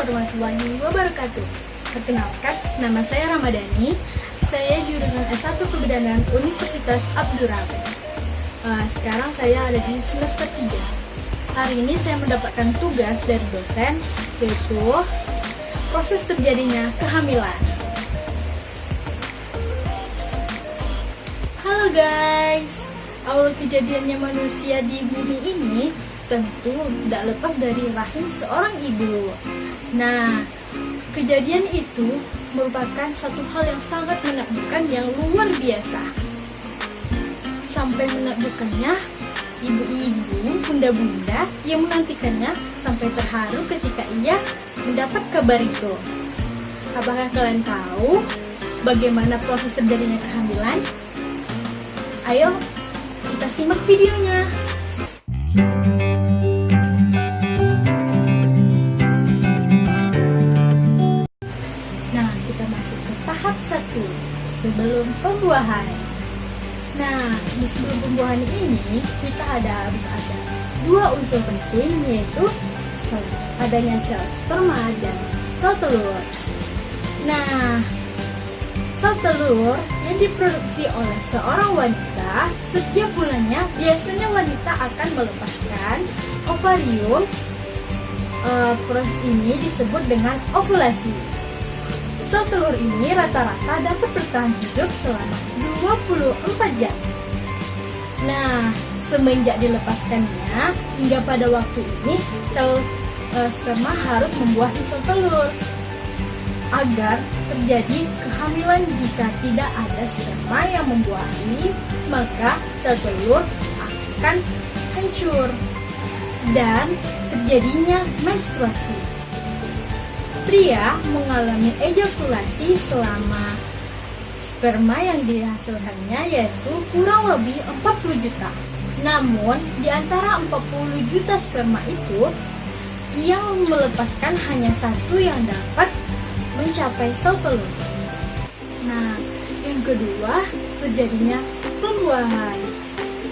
warahmatullahi wabarakatuh. Perkenalkan, nama saya Ramadhani. Saya jurusan S1 Kebidanan Universitas Abdurrahman. Sekarang saya ada di semester 3. Hari ini saya mendapatkan tugas dari dosen, yaitu proses terjadinya kehamilan. Halo guys, awal kejadiannya manusia di bumi ini tentu tidak lepas dari rahim seorang ibu. Nah, kejadian itu merupakan satu hal yang sangat menakjubkan, yang luar biasa. Sampai menakjubkannya, ibu-ibu, bunda-bunda yang menantikannya sampai terharu ketika ia mendapat kabar itu. Apakah kalian tahu bagaimana proses terjadinya kehamilan? Ayo, kita simak videonya. Nah, kita masuk ke tahap 1, sebelum pembuahan. Nah, di sebelum pembuahan ini kita harus ada 2 unsur penting, yaitu adanya sel sperma dan sel telur. Nah, sel telur yang diproduksi oleh seorang wanita setiap bulannya, biasanya wanita akan melepaskan ovarium. Proses ini disebut dengan ovulasi. Sel telur ini rata-rata dapat bertahan hidup selama 24 jam. Nah, semenjak dilepaskannya hingga pada waktu ini, sel sperma harus membuahi sel telur. Agar terjadi kehamilan, jika tidak ada sperma yang membuahi, maka sel telur akan hancur dan terjadinya menstruasi. Pria mengalami ejakulasi selama sperma yang dihasilkannya yaitu kurang lebih 40 juta. Namun, di antara 40 juta sperma itu, yang melepaskan hanya 1 yang dapat mencapai sel telur. Nah, yang kedua, terjadinya pembuahan.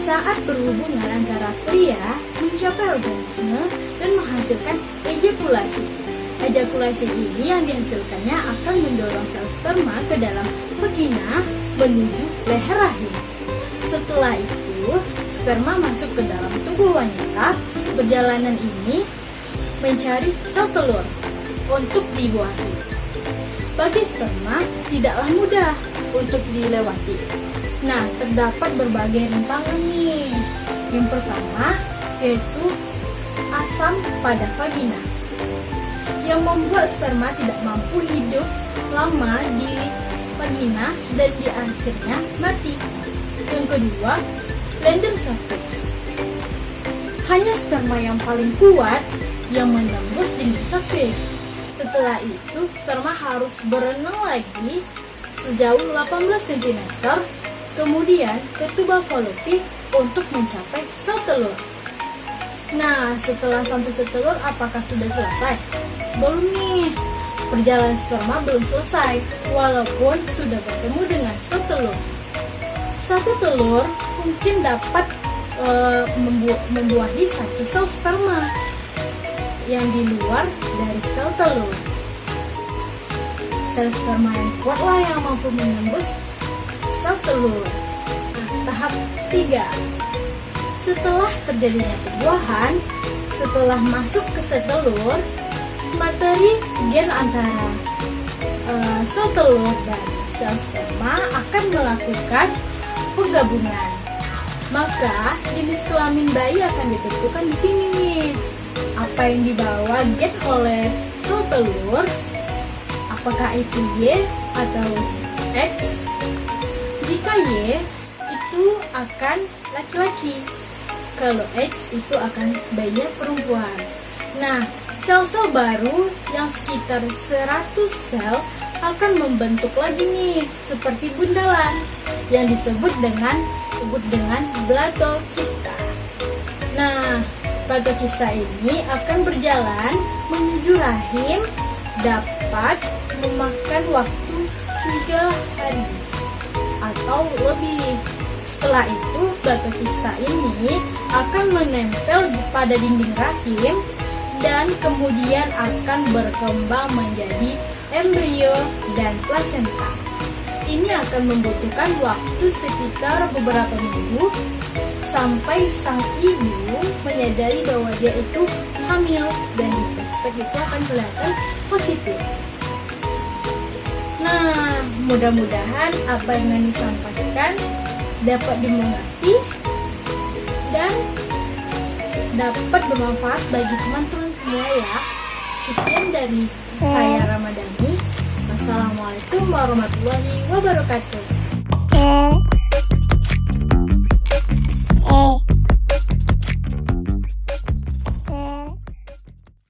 Saat berhubungan antara pria mencapai organisme dan menghasilkan ejakulasi. Ejakulasi ini yang dihasilkannya akan mendorong sel sperma ke dalam vagina menuju leher rahim. Setelah itu, sperma masuk ke dalam tubuh wanita. Perjalanan ini mencari sel telur untuk dibuahi. Bagi sperma tidaklah mudah untuk dilewati. Nah, terdapat berbagai rintangan nih. Yang pertama yaitu asam pada vagina, yang membuat sperma tidak mampu hidup lama di vagina dan di akhirnya mati. Yang kedua, Landan cervix. Hanya sperma yang paling kuat yang menembus dinding cervix. Setelah itu, sperma harus berenang lagi sejauh 18 cm, kemudian ke tuba fallopi untuk mencapai sel telur. Nah, setelah sampai sel telur, apakah sudah selesai? Belum nih, perjalanan sperma belum selesai, walaupun sudah bertemu dengan sel telur. Satu telur mungkin dapat membuahi 1 sel sperma yang di luar dari sel telur. Sel sperma yang kuatlah yang mampu menembus sel telur. Tahap 3, setelah terjadinya pembuahan, setelah masuk ke sel telur, materi gen antara sel telur dan sel sperma akan melakukan penggabungan. Maka jenis kelamin bayi akan ditentukan di sini nih. Apa yang dibawa gen oleh sel telur, apakah itu Y atau X? Jika Y itu akan laki-laki, kalau X itu akan bayinya perempuan. Nah, sel-sel baru yang sekitar 100 sel akan membentuk lagi nih seperti bundalan yang disebut dengan blatokista. Nah, blatokista ini akan berjalan menuju rahim, dapat memakan waktu 3 hari atau lebih. Setelah itu, blatokista ini akan menempel pada dinding rahim dan kemudian akan berkembang menjadi embrio dan plasenta. Ini akan membutuhkan waktu sekitar beberapa minggu sampai sang ibu menyadari bahwa dia itu hamil dan di prospek itu akan kelihatan positif. Nah, mudah-mudahan apa yang Nani sampaikan dapat dimengerti dan dapat bermanfaat bagi teman-teman semua ya. Sekian dari saya Ramadhani. Wassalamualaikum warahmatullahi wabarakatuh.